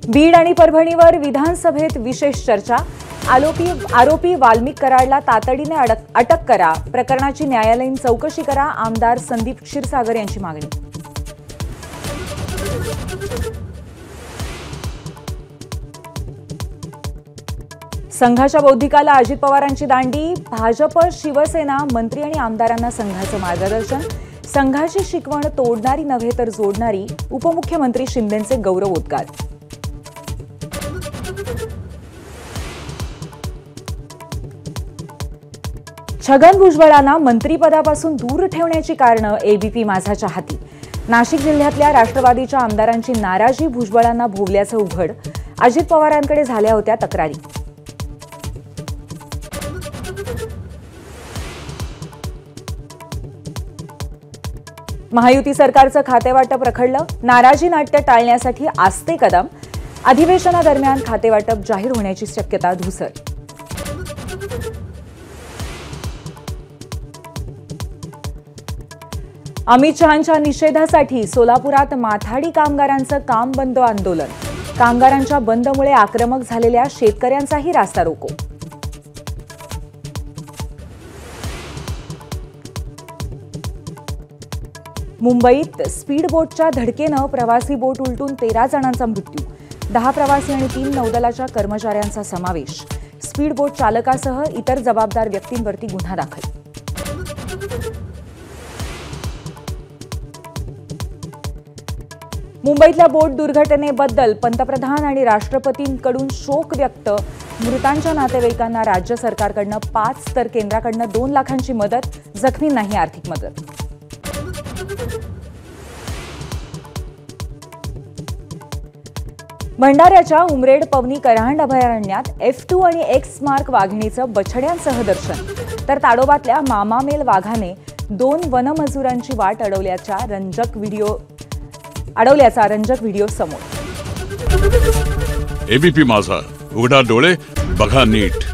बीड आणि परभणीवर विधानसभेत विशेष चर्चा। आरोपी वाल्मिक कराडला तातडीने अटक करा, प्रकरणाची न्यायालयीन चौकशी करा, आमदार संदीप क्षीरसागर यांची मागणी। संघाच्या बौद्धिकाला अजित पवारांची दांडी, भाजप शिवसेना मंत्री आणि आमदारांना संघाचं मार्गदर्शन। संघाची शिकवण तोडणारी नव्हे तर जोडणारी, उपमुख्यमंत्री शिंदेंचे गौरवोद्गार। छगन भुजबळांना मंत्रिपदापासून दूर ठेवण्याची कारणं एबीपी माझाच्या हाती। नाशिक जिल्ह्यातल्या राष्ट्रवादीच्या आमदारांची नाराजी भुजबळांना भोवल्याचं उघड। अजित पवारांकडे झाल्या होत्या तक्रारी। महायुती सरकारचं खातेवाटप रखडलं, नाराजी नाट्य टाळण्यासाठी आस्ते कदम। अधिवेशनादरम्यान खातेवाटप जाहीर होण्याची शक्यता धुसर। अमित शहांच्या निषेधासाठी सोलापुरात माथाडी कामगारांचं काम बंद आंदोलन। कामगारांच्या बंदमुळे आक्रमक झालेल्या शेतकऱ्यांचाही रास्ता रोको। मुंबईत स्पीड बोटच्या धडकेनं प्रवासी बोट उलटून 13 जणांचा मृत्यू। 10 प्रवासी आणि 3 नौदलाच्या कर्मचाऱ्यांचा समावेश। स्पीड बोट चालकासह इतर जबाबदार व्यक्तींवरती गुन्हा दाखल। मुंबईतल्या बोट दुर्घटनेबद्दल पंतप्रधान आणि राष्ट्रपतींकडून शोक व्यक्त। मृतांच्या नातेवाईकांना राज्य सरकारकडनं 5 तर केंद्राकडनं 2 लाखांची मदत, जखमींनाही आर्थिक मदत। भंडाऱ्याच्या उमरेड पवनी कऱ्हांड अभयारण्यात F2 आणि X मार्क वाघिणीचं बछड्यांसह दर्शन, तर ताडोबातल्या मामामेल वाघाने 2 वनमजुरांची वाट अडवल्याचा रंजक व्हिडिओ समोर। एबीपी माझा, उघडा डोळे बघा नीट।